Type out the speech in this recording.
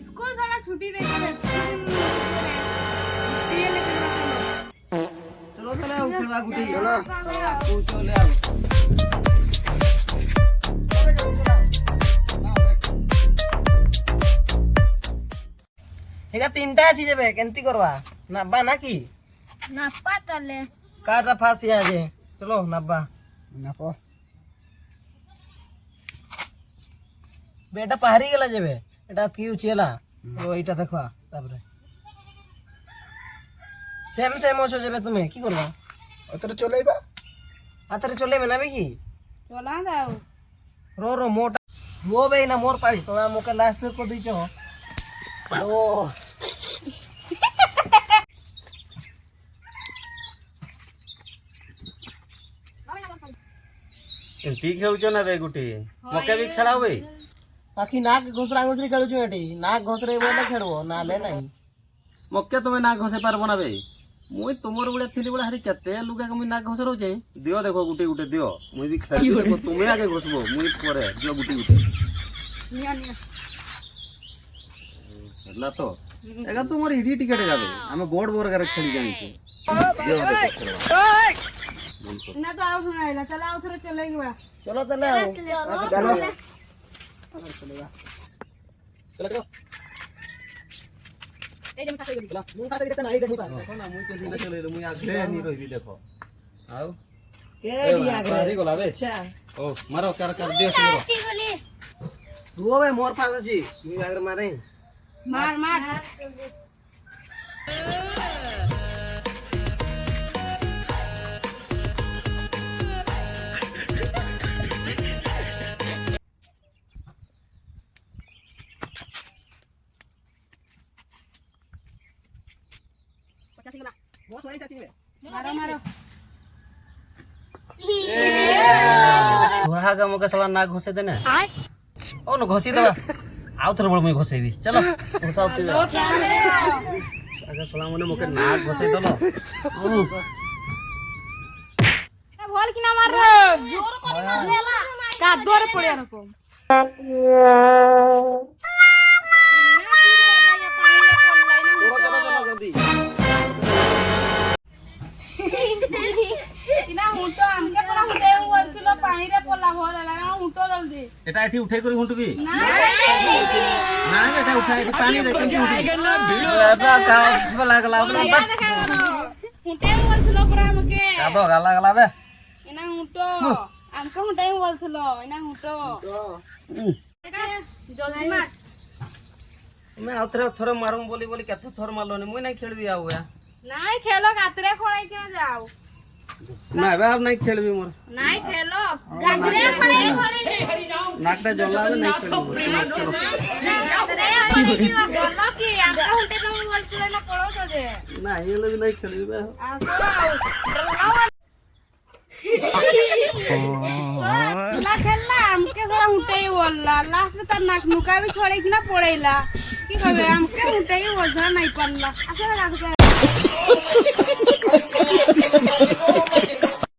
school সারা ছুটি দিয়ে দেবে চলো চলে আও খেলবা গুটি চলো চলে আও এগা তিনটা আছে যাবে কেনতি করবা নাব্বা নাকি নাপা তালে কাটা ফাঁসি আছে চলো নাব্বা নাপো বেটা পাহাড়ি গেলা যাবে এটা কি উচিলা তো এইটা দেখবা তারপরে সেম সেম ওছো যাবে তুমি কি করবা অতরে চলেইবা হাতের চলে নাবে কি চলা দাও रो रो मोटा वो बे ना मोर पाड़ी सोना मोके लास्ट को दीचो ओ ଏମିତି ଖେଳୁଛ ନା ବେ ଗୁଟି ମକେ ବି ଖେଳାଉ ବେ बाकी नाक घुसरा घुसरी खेलु छु एटी नाक घुसरे बोले खेलबो नाले नहीं ମକେ ତମେ ନା ଘଷି ପାରବ ନା ବେ ମୁଇଁ ତୁମର ଭଳିଆ ଥିଲି ବଳେ ହାରି କେତେ ଲୁଗାକୁ ମୁଇଁ ନାକ ଘଷି ରହୁଛେ ଦିଅ ଦେଖ ଗୁଟେ ଗୁଟେ ଦିଅ ମୁଇଁ ବି ଖେଳି ଦେଖ ତୁମେ ଆଗେ ଘଷିବ ମୁଇଁ ପରେ ଦିଅ ଗୁଟେ ଗୁଟେ নিয়া নিয়া ହେଲା ତ ଏକା ତୁମର ଇଡି ଟିକେଟ ଗାବେ ଆମେ ବୋର୍ଡ ବର୍ଗାରେ ଖେଳି ଜାଣିଛୁ ଦିଅ ଦେଖ ଖେଳିବା না তো আও শোনাইলা চলা আও থরে চলে গিবা चलो चले आओ চলো चलो এই যে কাছে গবি चलो मुई खाते देते नहीं देखि पा ଦେଖ ନା ମୁଇଁ କେମିତି ଖେଳିଲେ ମୁଇଁ ଆଗେ ନି ରହିବି ଦେଖ ଆଉ के दिया ବାହାରି ଗଲା ବେ अच्छा ଓ ମାର କାର କାର ଦିଅ ସିର वो बे मोर पास अछि मुई अगर मारे মার মার वो सोई चाची बे মারো মারো ସୁହାଗା ମକେ ସଲା ନା ଘଷି ଦେନେ ଓ ନ ଘଷି ଦେବା ଆଉ ଥରେ ବଳ ମୁଇଁ ଘଷେଇବି ଚଲ ଘଷା ଉଠି ଯା ଆଗେ ସଲା ମନେ ମକେ ନା ଘଷେଇ ଦଲ বল কিনা মার জোর করে মারলেলা কাদরে পড়ে রকম चलो चलो चलो जल्दी ইনা হুঁটো আমকে পড়া হুঁটে বলছিল পানিরে পড়লা ভল হলা হুঁটো জলদি এটা এଠି উঠেই କରି ହୁଣ୍ଟୁବି না ନା ଏଟା ଉଠାଇ ଏଠି ପାଣିରେ କେମିତି ହୁଣ୍ଟୁବି ଏବେ କାଉ ଲାଗଲା দেখা গেল হুঁটে বলছিল পড়া আমাকে କାଦ ଗାଲା ଗାଲା ବେ ইনা হুঁটো আমকে হুঁটে বলছিল ইনা হুঁটো জলদি মার मैं ଆଉ ଥରେ ଥରେ ମାରୁম ବୋଲି ବୋଲି କେତେ ଥର ମାରଲନି ମୁଇଁ ନାଇଁ ଖେଳିବି ଆଉ ୟା নাই খেলো গাতরে খড়াই কিনা যাও ନା ଏବେ ଆଉ ନାଇଁ ଖେଳିବି ମୋର নাই খেলো গাতরে খড়াই খড়াই ନାକଟା ଜଲା ଏବେ ନାଇଁ ଖେଳିବି গাতরে খড়াই কিনা গলো কি আমকে হুঁটে তুমি বলছিল না পড়ো তো যে ନାଇଁ ହେଲେ ବି ନାଇଁ ଖେଳିବି ବେ আসো না খেললা আমকে ধরা হুঁটেই বললা লাস্টে তার নাক নুকা বি ছড়াই কিনা পড়াইলা কি কবে আমকে হুঁটেই বলছিল নাই পারলা আসলে রাখবে